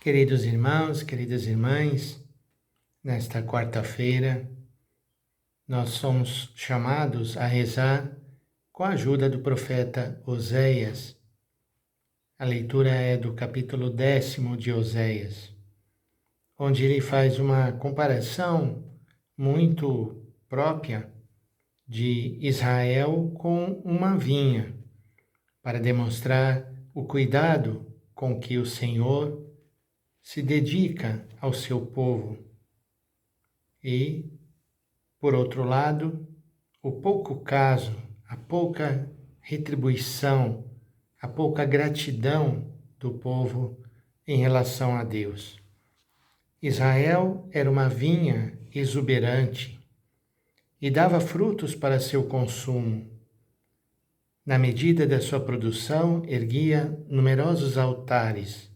Queridos irmãos, queridas irmãs, nesta quarta-feira nós somos chamados a rezar com a ajuda do profeta Oséias. A leitura é do capítulo 10 de Oséias, onde ele faz uma comparação muito própria de Israel com uma vinha, para demonstrar o cuidado com que o Senhor se dedica ao seu povo. E, por outro lado, o pouco caso, a pouca retribuição, a pouca gratidão do povo em relação a Deus. Israel era uma vinha exuberante e dava frutos para seu consumo. Na medida da sua produção, erguia numerosos altares,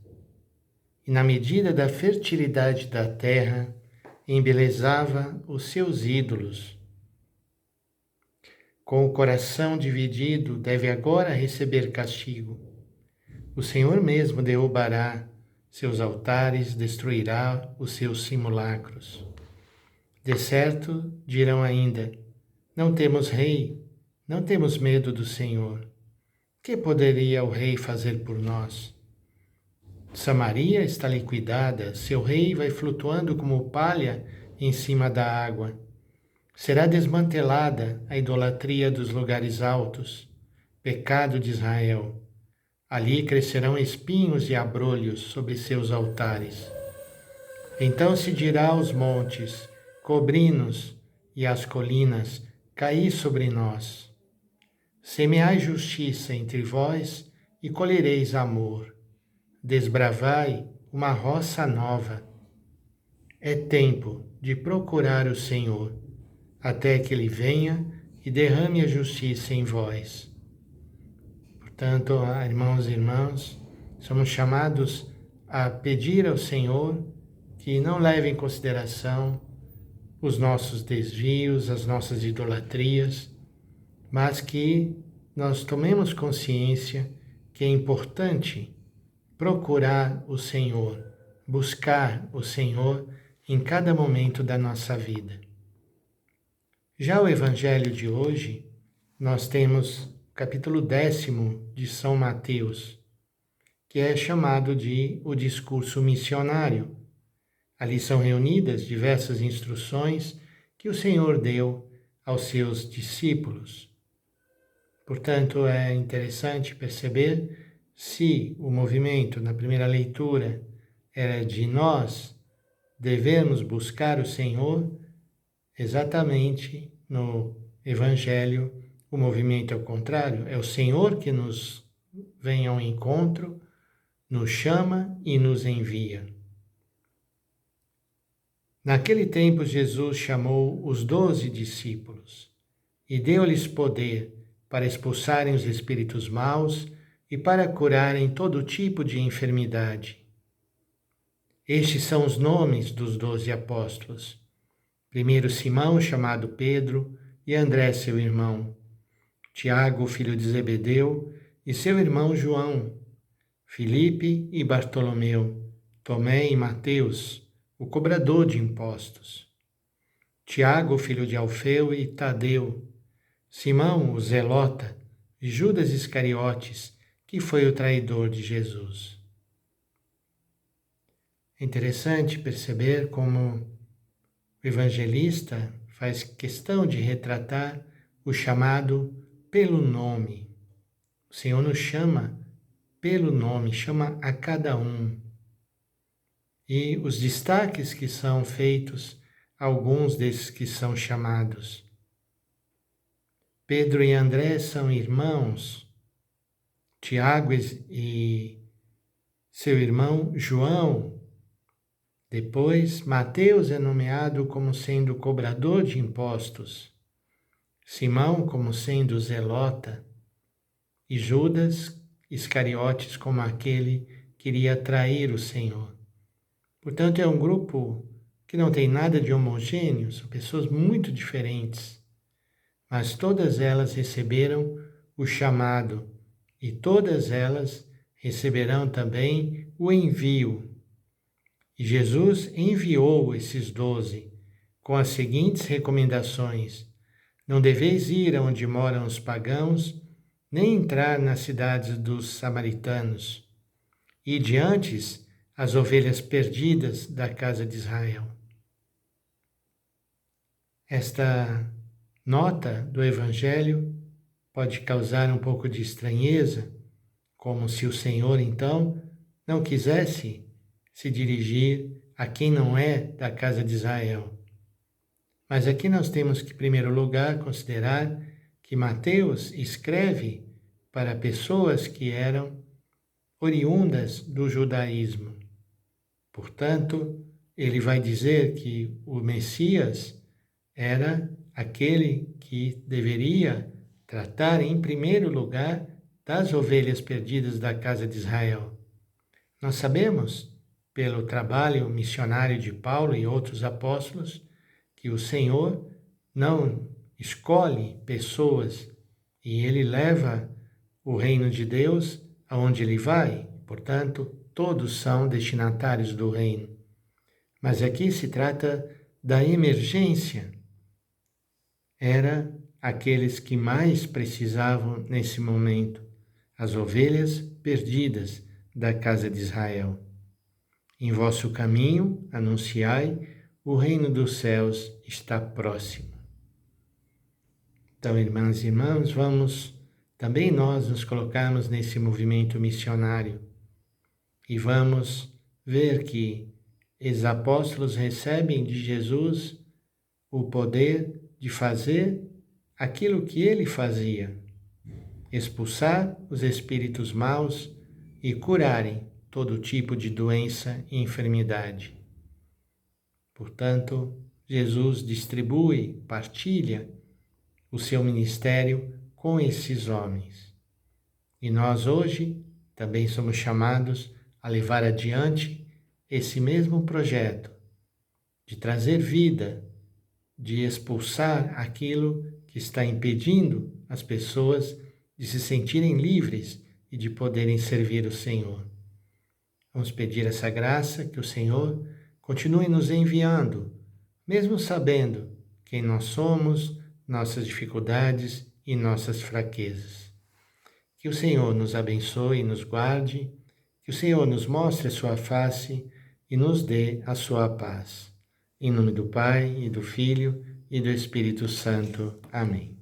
e na medida da fertilidade da terra, embelezava os seus ídolos. Com o coração dividido, deve agora receber castigo. O Senhor mesmo derrubará seus altares, destruirá os seus simulacros. De certo, dirão ainda: não temos rei, não temos medo do Senhor. Que poderia o rei fazer por nós? Samaria está liquidada, seu rei vai flutuando como palha em cima da água. Será desmantelada a idolatria dos lugares altos, pecado de Israel. Ali crescerão espinhos e abrolhos sobre seus altares. Então se dirá aos montes: cobri-nos, e às colinas: caí sobre nós. Semeai justiça entre vós e colhereis amor. Desbravai uma roça nova. É tempo de procurar o Senhor, até que Ele venha e derrame a justiça em vós. Portanto, irmãos e irmãs, somos chamados a pedir ao Senhor que não leve em consideração os nossos desvios, as nossas idolatrias, mas que nós tomemos consciência que é importante procurar o Senhor, buscar o Senhor em cada momento da nossa vida. Já o Evangelho de hoje, nós temos o capítulo 10 de São Mateus, que é chamado de o discurso missionário. Ali são reunidas diversas instruções que o Senhor deu aos seus discípulos. Portanto, é interessante perceber se o movimento na primeira leitura era de nós devemos buscar o Senhor, exatamente no Evangelho o movimento é o contrário, é o Senhor que nos vem ao encontro, nos chama e nos envia. Naquele tempo Jesus chamou os 12 discípulos e deu-lhes poder para expulsarem os espíritos maus e para curarem todo tipo de enfermidade. Estes são os nomes dos 12 apóstolos. Primeiro Simão, chamado Pedro, e André, seu irmão. Tiago, filho de Zebedeu, e seu irmão João. Filipe e Bartolomeu. Tomé e Mateus, o cobrador de impostos. Tiago, filho de Alfeu, e Tadeu. Simão, o zelota, e Judas Iscariotes, que foi o traidor de Jesus. É interessante perceber como o evangelista faz questão de retratar o chamado pelo nome. O Senhor nos chama pelo nome, chama a cada um. E os destaques que são feitos a alguns desses que são chamados. Pedro e André são irmãos. Tiago e seu irmão João. Depois, Mateus é nomeado como sendo cobrador de impostos, Simão como sendo zelota e Judas Iscariotes como aquele que iria trair o Senhor. Portanto, é um grupo que não tem nada de homogêneo, são pessoas muito diferentes, mas todas elas receberam o chamado e todas elas receberão também o envio. E Jesus enviou esses 12 com as seguintes recomendações: não deveis ir aonde moram os pagãos, nem entrar nas cidades dos samaritanos. Ide antes as ovelhas perdidas da casa de Israel. Esta nota do Evangelho pode causar um pouco de estranheza, como se o Senhor, então, não quisesse se dirigir a quem não é da casa de Israel. Mas aqui nós temos que, em primeiro lugar, considerar que Mateus escreve para pessoas que eram oriundas do judaísmo. Portanto, ele vai dizer que o Messias era aquele que deveria tratar, em primeiro lugar, das ovelhas perdidas da casa de Israel. Nós sabemos, pelo trabalho missionário de Paulo e outros apóstolos, que o Senhor não escolhe pessoas e ele leva o reino de Deus aonde ele vai. Portanto, todos são destinatários do reino. Mas aqui se trata da emergência. Era aqueles que mais precisavam nesse momento, as ovelhas perdidas da casa de Israel. Em vosso caminho anunciai, o reino dos céus está próximo. Então, irmãs e irmãos, vamos também nós nos colocarmos nesse movimento missionário e vamos ver que os apóstolos recebem de Jesus o poder de fazer aquilo que ele fazia, expulsar os espíritos maus e curarem todo tipo de doença e enfermidade. Portanto, Jesus distribui, partilha o seu ministério com esses homens. E nós hoje também somos chamados a levar adiante esse mesmo projeto de trazer vida, de expulsar aquilo que está impedindo as pessoas de se sentirem livres e de poderem servir o Senhor. Vamos pedir essa graça que o Senhor continue nos enviando, mesmo sabendo quem nós somos, nossas dificuldades e nossas fraquezas. Que o Senhor nos abençoe e nos guarde, que o Senhor nos mostre a sua face e nos dê a sua paz. Em nome do Pai, e do Filho, e do Espírito Santo. Amém.